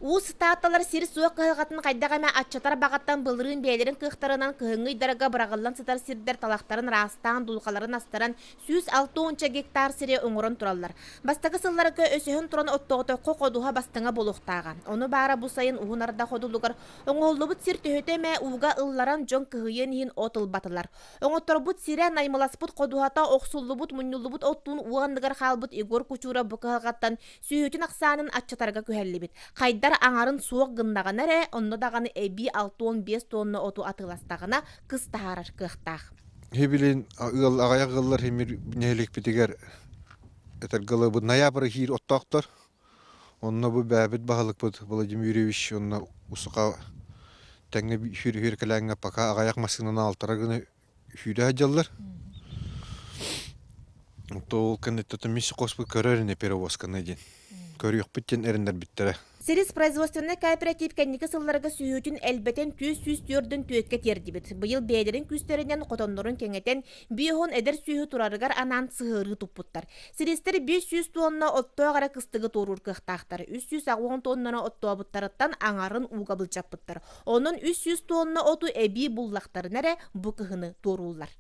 Уус таатталар сир суық кыһылғатын қайдағаме атчатар бағаттан былырын бәйлерін кыhtарынан кыһыңый дарага бырағылан сытар сирдер талақтарын растан дулқаларын астаран 106 гектар сире оңырын тураллар. Бастағы сылларыға өсіхін туран оттоғыты қоқодуға бастыңа болуқтаға. Оны бара бұсайын уғынарда қодулуғар. Оңғоллыбыт сир төһөтеме уға ылларан жон кыһыйын хин отыл батылар. Оңоторбут сире наймаласпыт қодуғата оқсуллыбыт мұнюллыбыт оттуын уғандығар қалбыт игор кучура бұқығаттан сүйөтін ақсанын атчатарға көһәллебет. Қайдар аңарын суық гыннағанары, онны дағаны әбі 6-15 тонны оту атыластағына кыз тағарар кықтақ. Хебилин ағаяқ ғыллар хемір нәлік бітігер әтір ғылы бұд ноябры хир оттақтар. Онна бұ бәбіт бағылық бұд Владимир Юрьевич, онна ұсыға тәңі хүйір кәләңі пақа ағаяқ масынын алтара ғыны хүйірі әджалар. Ол кәнеттті месі қоспы көреріне перевозканы ден. Көріқ біттен әріндер біттері. Сирис производственный кооператив кәннекі сылларыға сүйетін әлбәтен 100-104-ден түйетке тердібіт. Бұйыл бәйдерін күстерінен қотонларын кәңетен бүйіғын әдір сүйі тұрарығар анан сығыры тұппыттар. Сиристер 500 тонна оттоғара кыстығы торур кықтақтар. 310 тоннаны оттоғабыттарыттан аңарын уға бұлчаппыттар. Оның 300 тонна оту әбі бұллақтарын әрі бұ кығыны торулар.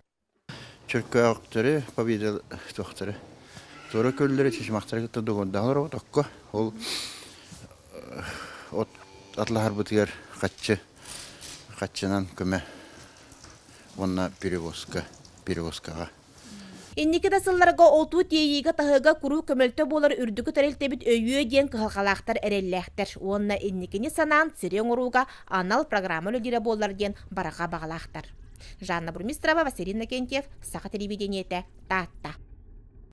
Чөркө ақтары, победа тоқтары. Тора көллері чешмақтары тұдығындағылар отаққа. Ол атлахар бұтығар қатчынан көмі онна перевозкаға. Инники да сылларга оту тейига тахыга куру көмөлтө болар үрдүгү төрелтебит өйүө диен кыхалгалактар эреллехтер. Онна инникини санаан сирең уруга анал программа лөдире болар диен барага багалактар. Жанна Бурмистрова, Василий Накентьев, Саха телевидениете, Татта.